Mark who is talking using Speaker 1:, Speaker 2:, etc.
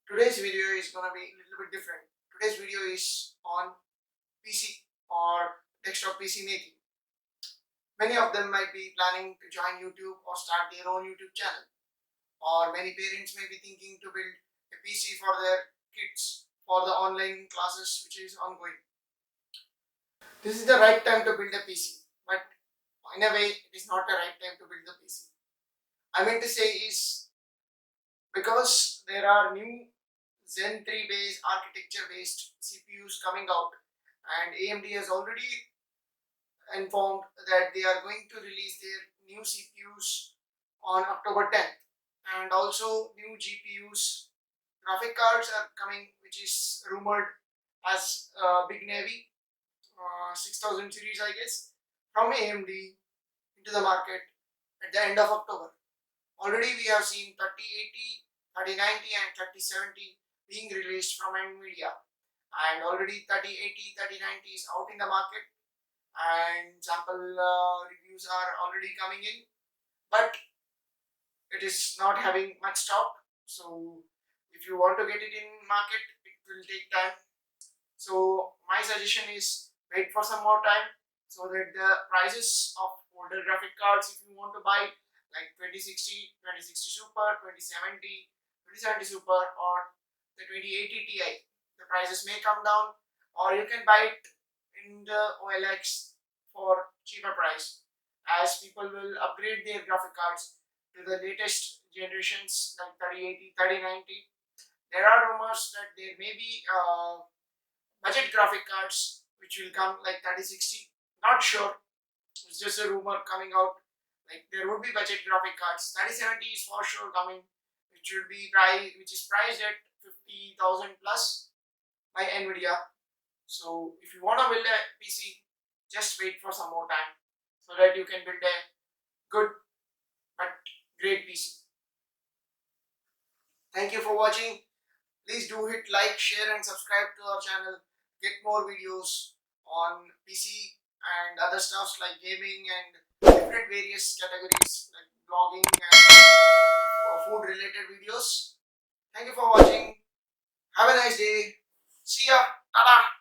Speaker 1: Today's video is gonna be a little bit different. Today's video is on PC or desktop PC making. Many of them might be planning to join YouTube or start their own YouTube channel. Or many parents may be thinking to build a PC for their kids for the online classes which is ongoing. This is the right time to build a PC, but in a way it is not the right time to build the PC. I mean to say is because there are new Zen 3 based architecture based CPUs coming out, and AMD has already informed that they are going to release their new CPUs on October 10th, and also new GPUs. Graphic cards are coming, which is rumored as Big Navy 6000 series, I guess, from AMD into the market at the end of October. Already we have seen 3080, 3090 and 3070 being released from NVIDIA, and already 3080, 3090 is out in the market, and sample reviews are already coming in, but it is not having much stock. So if you want to get it in market, it will take time. So my suggestion is wait for some more time so that the prices of older graphic cards, if you want to buy like 2060, 2060 Super, 2070, 2070 Super or the 2080 Ti, the prices may come down, or you can buy it in the OLX for cheaper price, as people will upgrade their graphic cards to the latest generations like 3080, 3090. There are rumors that there may be budget graphic cards which will come like 3060. Not sure, it's just a rumor coming out. Like there would be budget graphic cards. 3070 is for sure coming, which is priced at 50,000 plus by NVIDIA. So if you want to build a PC, just wait for some more time so that you can build a good but great PC. Thank you for watching. Please do hit like, share and subscribe to our channel. Get more videos on PC and other stuffs like gaming and different various categories like blogging and food related videos. Thank you for watching. Have a nice day. See ya. Tada.